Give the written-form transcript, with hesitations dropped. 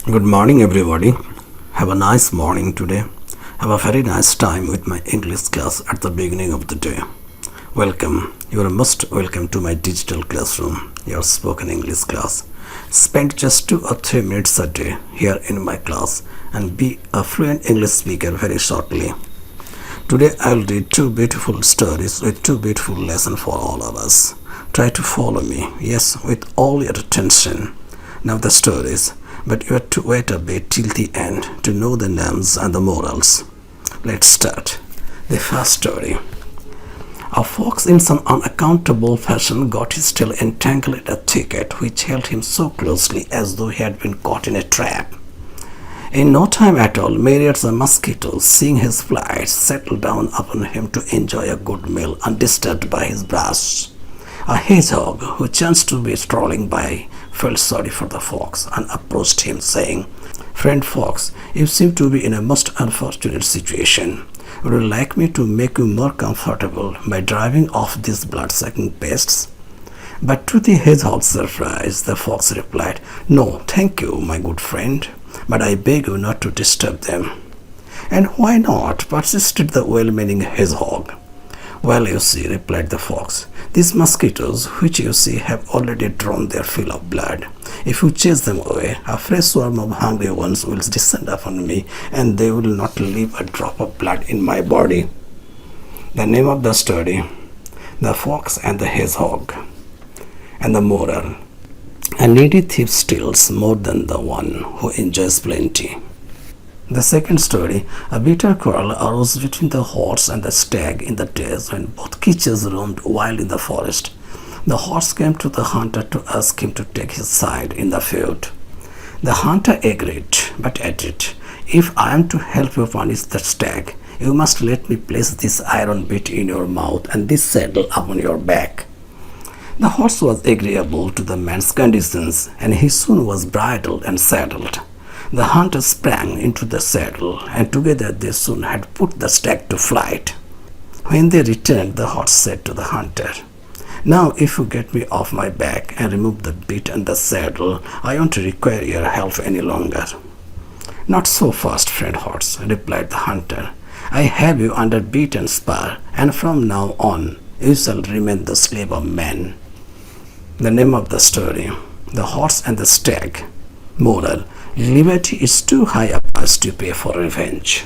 Good morning, everybody. Have a nice morning today. Have a very nice time with my English class at the beginning of the day. Welcome. You are most welcome to my digital classroom, your spoken English class. Spend just 2 or 3 minutes a day here in my class and be a fluent English speaker very shortly. Today I'll read 2 beautiful stories with 2 beautiful lessons for all of us. Try to follow me, yes, with all your attention. Now the stories, but you have to wait a bit till the end to know the names and the morals. Let's start. The first story. A fox in some unaccountable fashion got his tail entangled in a thicket which held him so closely as though he had been caught in a trap. In no time at all, myriads of mosquitoes, seeing his flight, settled down upon him to enjoy a good meal undisturbed by his brush. A hedgehog, who chanced to be strolling by, felt sorry for the fox and approached him, saying, "Friend Fox, you seem to be in a most unfortunate situation. Would you like me to make you more comfortable by driving off these blood-sucking pests?" But to the hedgehog's surprise, the fox replied, "No, thank you, my good friend, but I beg you not to disturb them." "And why not?" persisted the well-meaning hedgehog. "Well, you see," replied the fox, "these mosquitoes, which you see have already drawn their fill of blood. If you chase them away, a fresh swarm of hungry ones will descend upon me, and they will not leave a drop of blood in my body." The name of the story: The Fox and the Hedgehog. And the moral: a needy thief steals more than the one who enjoys plenty. The second story: a bitter quarrel arose between the horse and the stag in the days when both creatures roamed wild in the forest. The horse came to the hunter to ask him to take his side in the feud. The hunter agreed, but added, "If I am to help you punish the stag, you must let me place this iron bit in your mouth and this saddle upon your back." The horse was agreeable to the man's conditions, and he soon was bridled and saddled. The hunter sprang into the saddle, and together they soon had put the stag to flight. When they returned, the horse said to the hunter, "Now, if you get me off my back and remove the bit and the saddle, I won't require your help any longer." "Not so fast, friend horse," replied the hunter. "I have you under bit and spur, and from now on you shall remain the slave of man." The name of the story: The Horse and the Stag. Moral: liberty is too high a price to pay for revenge.